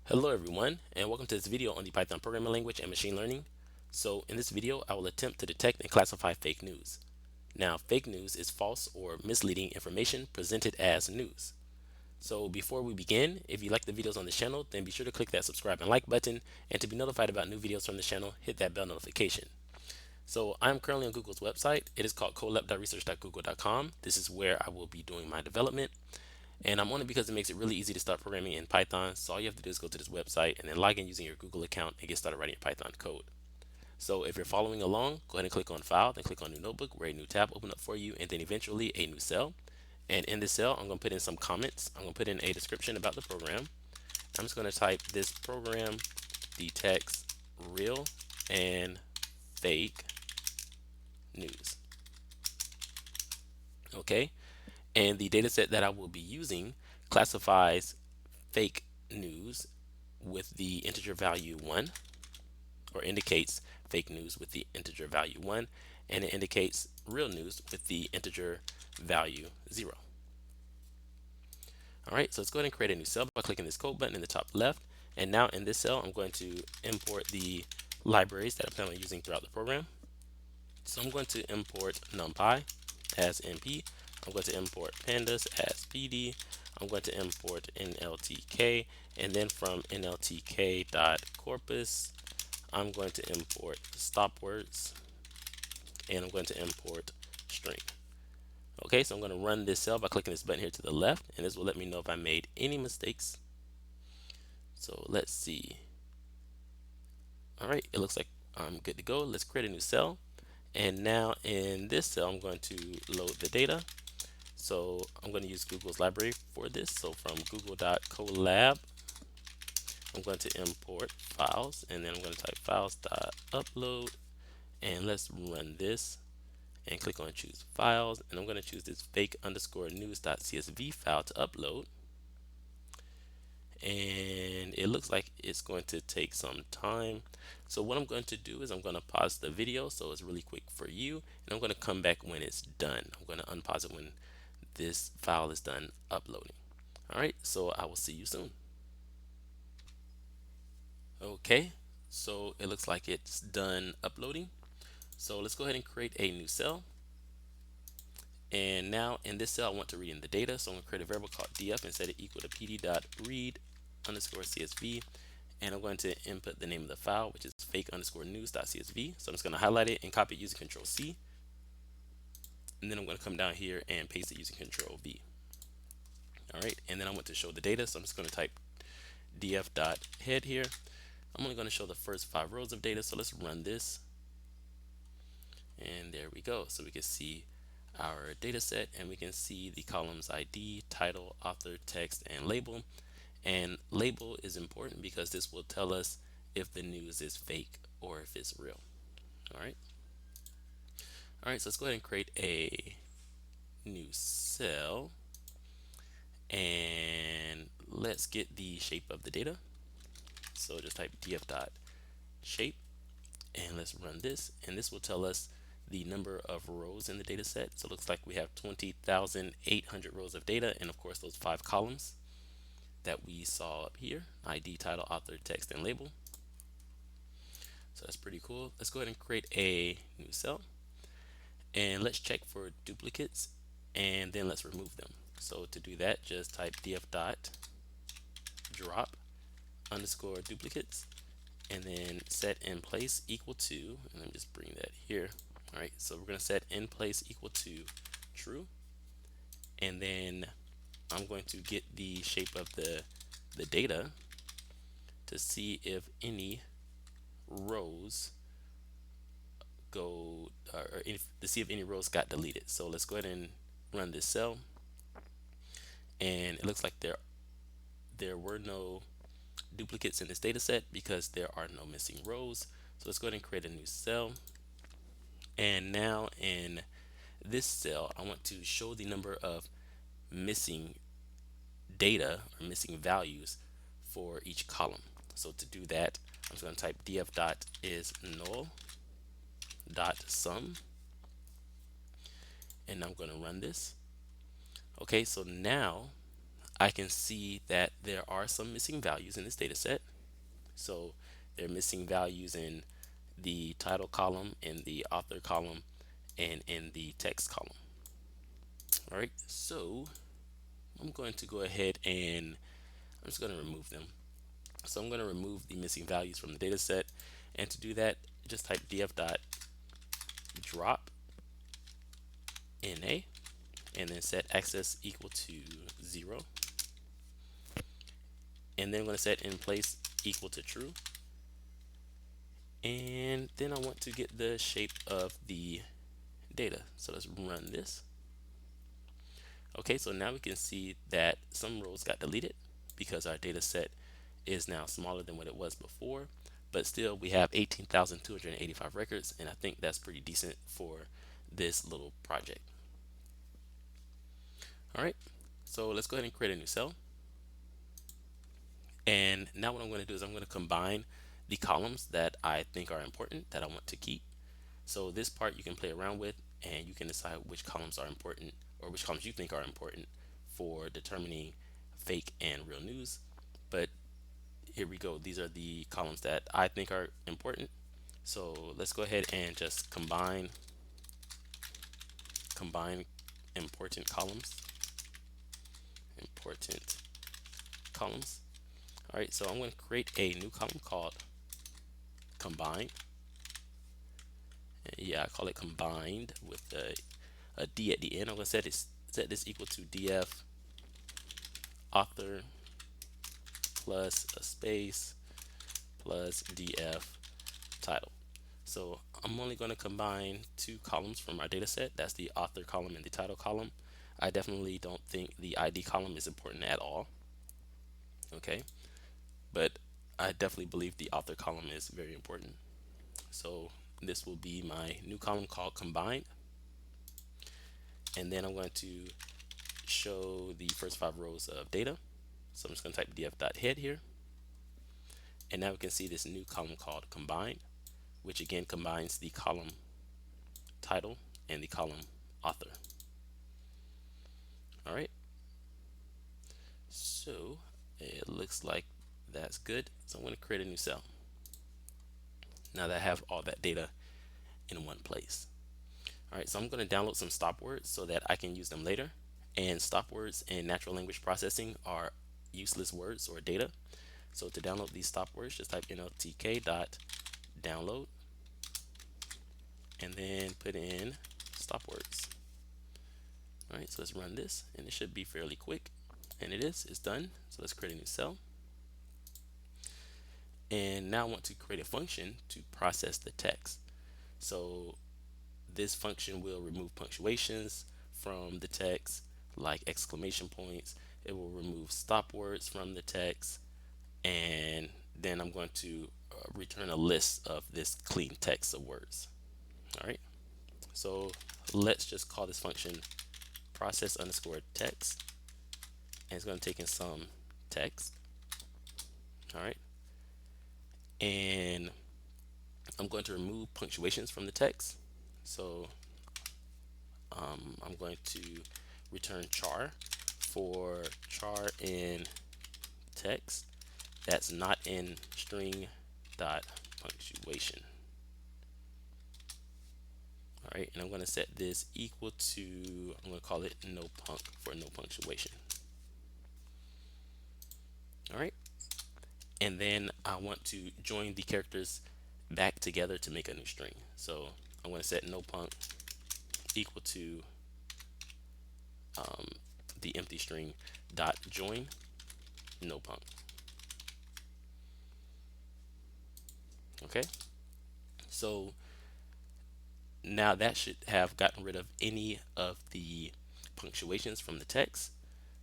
Hello everyone, and welcome to this video on the Python programming language and machine learning. So in this video, I will attempt to detect and classify fake news. Now, fake news is false or misleading information presented as news. So before we begin, if you like the videos on this channel, then be sure to click that subscribe and like button, and to be notified about new videos from the channel, hit that bell notification. So I'm currently on Google's website. It is called colab.research.google.com. This is where I will be doing my development. And I'm on it because it makes it really easy to start programming in Python. So all you have to do is go to this website and then log in using your Google account and get started writing your Python code. So if you're following along, go ahead and click on File, then click on New Notebook, where a new tab open up for you, and then eventually a new cell. And in this cell, I'm going to put in some comments. I'm going to put in a description about the program. I'm just going to type this program detects real and fake news. Okay, and the data set that I will be using classifies fake news with the integer value 1, or indicates fake news with the integer value 1, and it indicates real news with the integer value 0. Alright, so let's go ahead and create a new cell by clicking this code button in the top left. And now in this cell, I'm going to import the libraries that I plan on using throughout the program. So I'm going to import numpy as np. I'm going to import pandas as pd. I'm going to import nltk, and then from nltk.corpus, I'm going to import stop words, and I'm going to import string. Okay, so I'm going to run this cell by clicking this button here to the left, and this will let me know if I made any mistakes. So let's see. All right, it looks like I'm good to go. Let's create a new cell. And now in this cell, I'm going to load the data. So I'm going to use Google's library for this. So from google.colab, I'm going to import files, and then I'm going to type files.upload, and let's run this and click on choose files, and I'm going to choose this fake underscore news.csv file to upload. And it looks like it's going to take some time. So what I'm going to do is I'm going to pause the video so it's really quick for you, and I'm going to come back when it's done. I'm going to unpause it when this file is done uploading. All right, so I will see you soon. Okay, so it looks like it's done uploading. So let's go ahead and create a new cell. And now in this cell, I want to read in the data. So I'm going to create a variable called df and set it equal to pd.read underscore csv. And I'm going to input the name of the file, which is fake underscore news.csv. So I'm just going to highlight it and copy it using Control C. And then I'm going to come down here and paste it using Control V. All right, and then I want to show the data. So I'm just going to type df.head here. I'm only going to show the first 5 rows of data. So let's run this. And there we go. So we can see our data set, and we can see the columns ID, title, author, text, and label. And label is important because this will tell us if the news is fake or if it's real. All right. All right, so let's go ahead and create a new cell, and let's get the shape of the data. So just type df.shape, and let's run this, and this will tell us the number of rows in the data set. So it looks like we have 20,800 rows of data, and of course those 5 columns that we saw up here: ID, title, author, text, and label. So that's pretty cool. Let's go ahead and create a new cell, and let's check for duplicates, and then let's remove them. So to do that, just type df.drop underscore duplicates, and then set in place equal to, and let me just bring that here. All right, so we're going to set in place equal to true, and then I'm going to get the shape of the data to see if any rows go, or if, to see if any rows got deleted. So let's go ahead and run this cell, and it looks like there were no duplicates in this data set because there are no missing rows. So let's go ahead and create a new cell, and now in this cell I want to show the number of missing data or missing values for each column. So to do that, I'm just going to type df.isNull.sum, and I'm going to run this. Okay, so now I can see that there are some missing values in this data set. So there are missing values in the title column, in the author column, and in the text column. All right, so I'm going to go ahead and I'm just going to remove them. So I'm going to remove the missing values from the data set. And to do that, just type df.drop NA and then set access equal to 0. And then I'm going to set in place equal to true. And then I want to get the shape of the data. So let's run this. Okay, so now we can see that some rows got deleted because our data set is now smaller than what it was before, but still we have 18,285 records, and I think that's pretty decent for this little project. All right, so let's go ahead and create a new cell. And now what I'm going to do is I'm going to combine the columns that I think are important that I want to keep. So this part you can play around with, and you can decide which columns are important or which columns you think are important for determining fake and real news. But here we go. These are the columns that I think are important. So let's go ahead and just combine important columns. Important columns. All right, so I'm going to create a new column called combine. Yeah, I call it combined with a D at the end. I'm going to set this equal to df author plus a space plus df title. So I'm only going to combine two columns from our data set. That's the author column and the title column. I definitely don't think the ID column is important at all. Okay, but I definitely believe the author column is very important. So this will be my new column called combined. And then I'm going to show the first 5 rows of data. So I'm just going to type df.head here. And now we can see this new column called combined, which again combines the column title and the column author. All right. So it looks like that's good. So I'm going to create a new cell. Now that I have all that data in one place. All right, so I'm going to download some stop words so that I can use them later. And stop words in natural language processing are useless words or data. So to download these stop words, just type nltk.download and then put in stop words. All right, so let's run this, and it should be fairly quick, and it is. It's done. So let's create a new cell. And now I want to create a function to process the text. So this function will remove punctuations from the text, like exclamation points. It will remove stop words from the text, and then I'm going to return a list of this clean text of words. All right, so let's just call this function process underscore text, and it's going to take in some text. All right, and I'm going to remove punctuations from the text. So I'm going to return char for char in text that's not in string dot punctuation. All right, and I'm going to set this equal to, I'm going to call it no punc for no punctuation. All right, and then I want to join the characters back together to make a new string. So I'm going to set no punc equal to the empty string dot join no punc. Okay, so now that should have gotten rid of any of the punctuations from the text.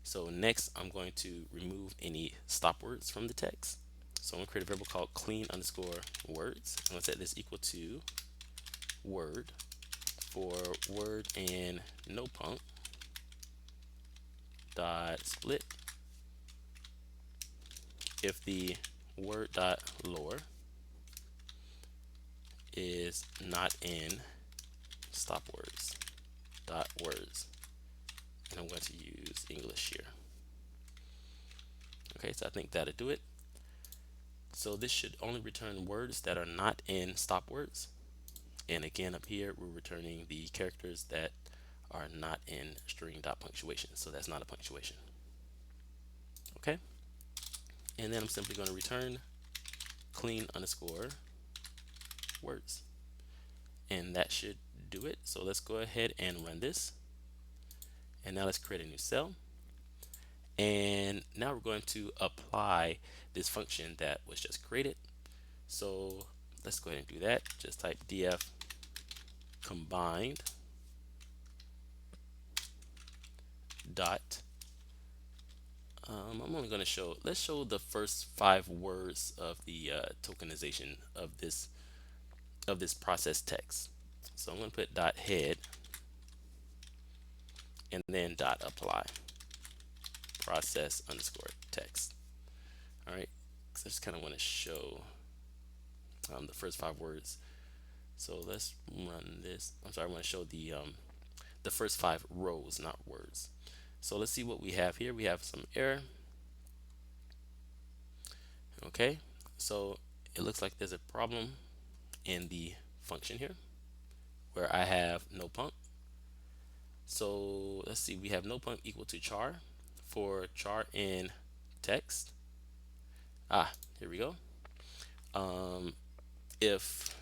So next I'm going to remove any stop words from the text. So I'm going to create a variable called clean underscore words. I'm going to set this equal to word for word in no punc dot split if the word dot lower is not in stop words dot words, and I'm going to use English here. Okay, so I think that'll do it. So this should only return words that are not in stop words. And again, up here, we're returning the characters that are not in string dot punctuation. So that's not a punctuation. Okay. And then I'm simply going to return clean underscore words. And that should do it. So let's go ahead and run this. And now let's create a new cell. And now we're going to apply this function that was just created. So let's go ahead and do that. Just type df combined dot. I'm only going to show, let's show the first 5 words of the tokenization of this process text. So I'm going to put dot head and then dot apply process underscore text. All right, because I just kind of want to show the first 5 words. So let's run this. I'm sorry, I want to show the first 5 rows, not words. So let's see what we have here. We have some error. Okay, so it looks like there's a problem in the function here where I have no punc. So let's see, we have no punc equal to char for char in text. Here we go. If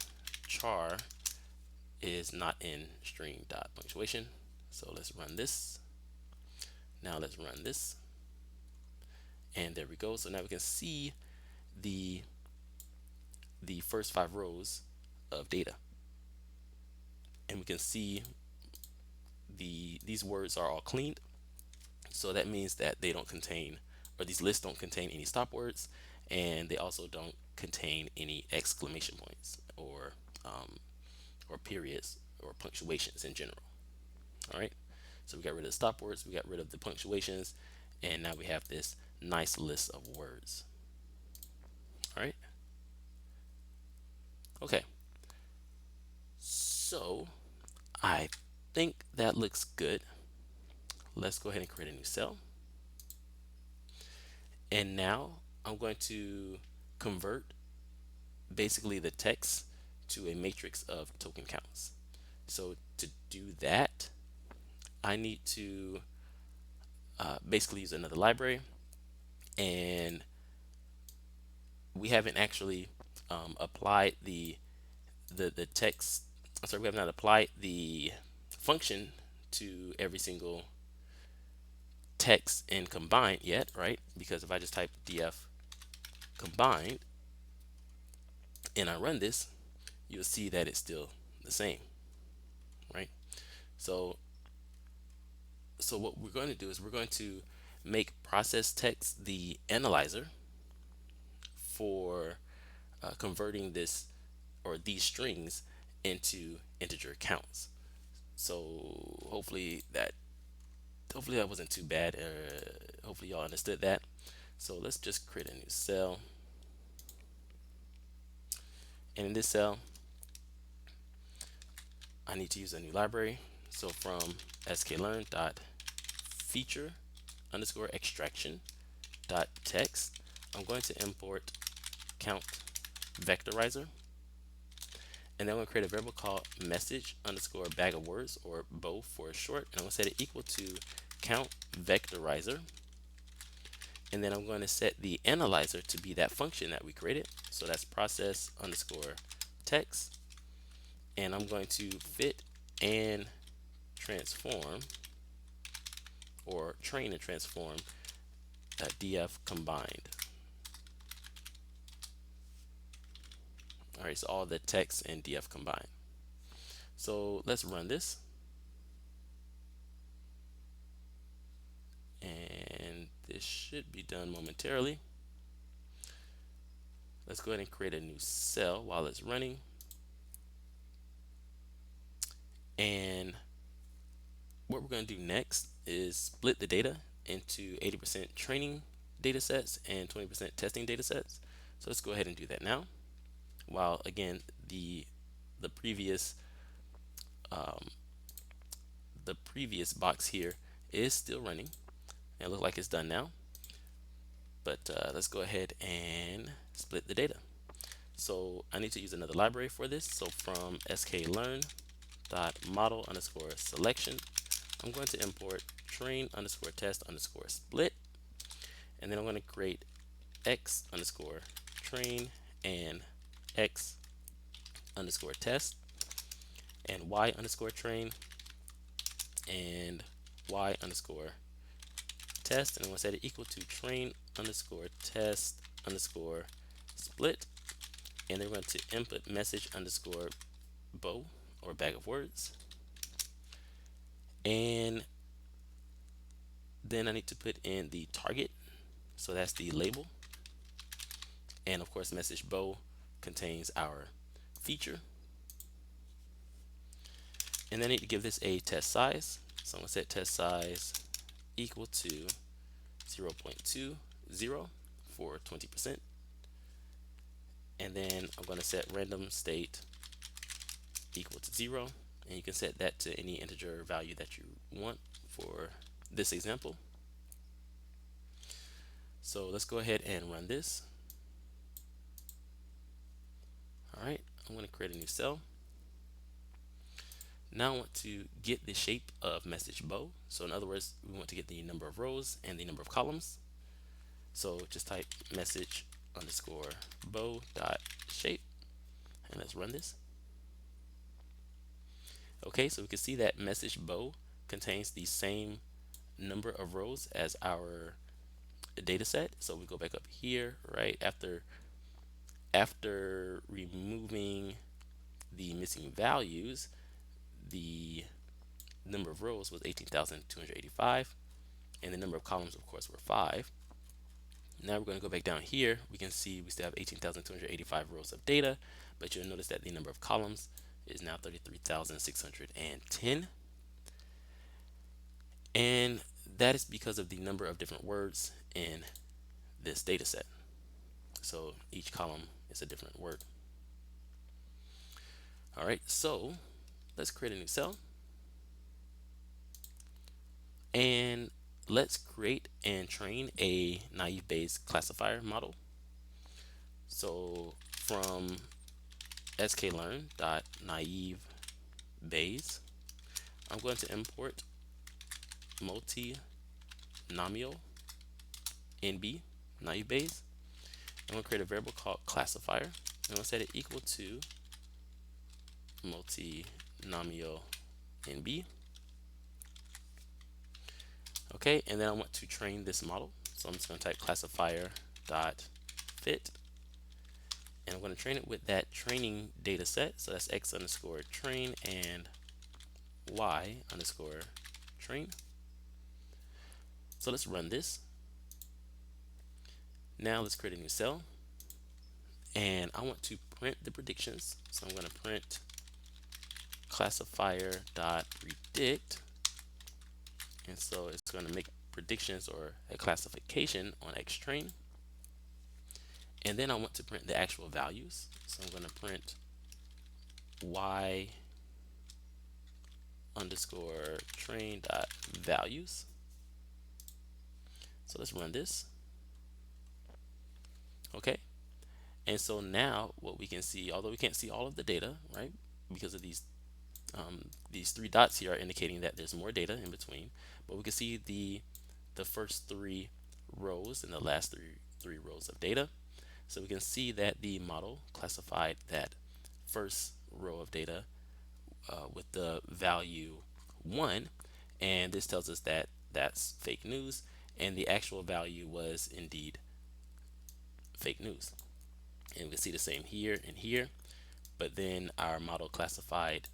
char is not in string dot punctuation. So let's run this. Now let's run this. And there we go. So now we can see the first 5 rows of data. And we can see these words are all cleaned. So that means that they don't contain, or these lists don't contain any stop words, and they also don't contain any exclamation points or periods or punctuations in general. All right, so we got rid of the stop words, we got rid of the punctuations, and now we have this nice list of words. All right, okay, so I think that looks good. Let's go ahead and create a new cell. And now I'm going to convert basically the text to a matrix of token counts. So to do that, I need to basically use another library, and we haven't actually applied the text. I'm sorry, we have not applied the function to every single text in combined yet, right? Because if I just type df combined and I run this, you'll see that it's still the same, right? So what we're going to do is we're going to make process text the analyzer for converting this or these strings into integer counts. So hopefully that wasn't too bad. Hopefully y'all understood that. So let's just create a new cell, and in this cell I need to use a new library. So from sklearn.feature underscore extraction dot text, I'm going to import count vectorizer, and then I'm going to create a variable called message underscore bag of words, or both for short, and I'm going to set it equal to count vectorizer, and then I'm going to set the analyzer to be that function that we created. So that's process underscore text, and I'm going to fit and transform, or train and transform df combined. All right, so all the text and df combined. So let's run this, and this should be done momentarily. Let's go ahead and create a new cell while it's running. And what we're going to do next is split the data into 80% training data sets and 20% testing data sets. So let's go ahead and do that now. While again, the previous box here is still running, and it looks like it's done now. but let's go ahead and split the data. So I need to use another library for this. So from sklearn dot model underscore selection, I'm going to import train underscore test underscore split, and then I'm going to create x underscore train and x underscore test and y underscore train and y underscore test, and I'm going to set it equal to train underscore test underscore split, and then we're going to input message underscore bow or bag of words, and then I need to put in the target, so that's the label, and of course message bow contains our feature, and then I need to give this a test size, so I'm going to set test size equal to 0.20 for 20%, and then I'm going to set random state equal to 0, and you can set that to any integer value that you want for this example. So let's go ahead and run this. All right, I'm going to create a new cell. Now I want to get the shape of message bow. So in other words, we want to get the number of rows and the number of columns. So just type message underscore bow dot shape, and let's run this. Okay, so we can see that message bow contains the same number of rows as our data set. So we go back up here, right after removing the missing values, the number of rows was 18,285, and the number of columns of course were 5. Now we're going to go back down here. We can see we still have 18,285 rows of data, but you'll notice that the number of columns is now 33,610, and that is because of the number of different words in this data set. So each column is a different word. All right, so let's create a new cell, and let's create and train a naive Bayes classifier model. So from sklearn.naive Bayes, I'm going to import multinomial NB naive Bayes. I'm going to create a variable called classifier. I'm going to set it equal to multinomial NB. Okay, and then I want to train this model. So I'm just going to type classifier dot fit, and I'm going to train it with that training data set. So that's x underscore train and y underscore train. So let's run this. Now let's create a new cell, and I want to print the predictions. So I'm going to print classifier dot predict, and so it's going to make predictions or a classification on x train. And then I want to print the actual values. So I'm going to print y underscore train dot values. So let's run this. Okay, and so now what we can see, although we can't see all of the data, right, because of these 3 dots here are indicating that there's more data in between, but we can see the first 3 rows and the last three rows of data. So we can see that the model classified that first row of data with the value 1, and this tells us that that's fake news, and the actual value was indeed fake news. And we can see the same here and here, but then our model classified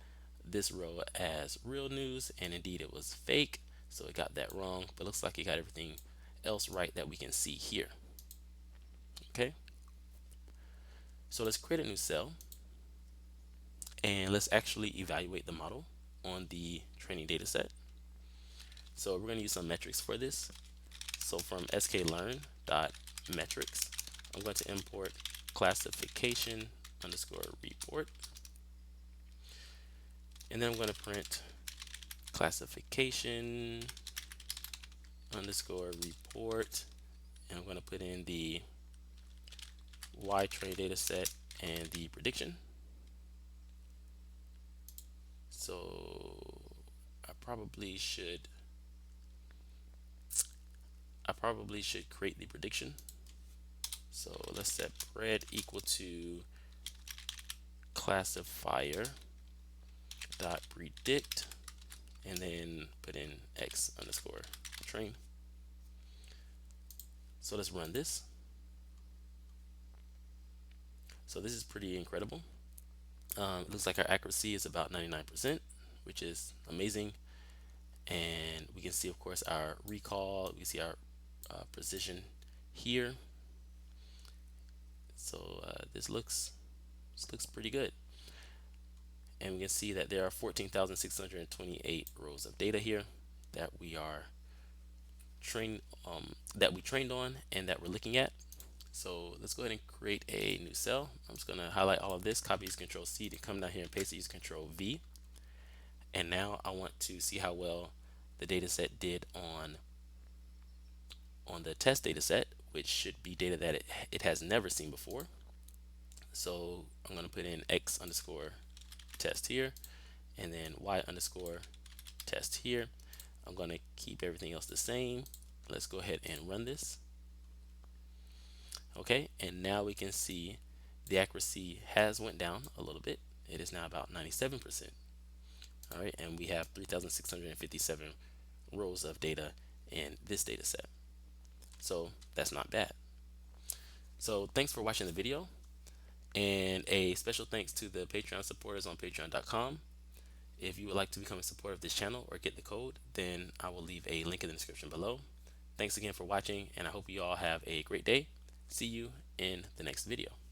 this row as real news, and indeed it was fake, so it got that wrong, but looks like it got everything else right that we can see here. Okay, so let's create a new cell, and let's actually evaluate the model on the training data set. So we're going to use some metrics for this. So from sklearn.metrics, I'm going to import classification underscore report, and then I'm going to print classification underscore report, and I'm going to put in the Y train data set and the prediction. So I probably should create the prediction. So let's set pred equal to classifier dot predict, and then put in x underscore train. So let's run this. So this is pretty incredible. It looks like our accuracy is about 99%, which is amazing. And we can see, of course, our recall. We see our precision here. So this looks pretty good. And we can see that there are 14,628 rows of data here that we are trained that we trained on and that we're looking at. So let's go ahead and create a new cell. I'm just going to highlight all of this, copy, use Control C to come down here and paste it, use Control V. And now I want to see how well the data set did on the test data set, which should be data that it has never seen before. So I'm going to put in x underscore test here, and then y underscore test here. I'm going to keep everything else the same. Let's go ahead and run this. Okay, and now we can see the accuracy has went down a little bit. It is now about 97%. All right, and we have 3,657 rows of data in this data set. So that's not bad. So thanks for watching the video, and a special thanks to the Patreon supporters on patreon.com. If you would like to become a supporter of this channel or get the code, then I will leave a link in the description below. Thanks again for watching, and I hope you all have a great day. See you in the next video.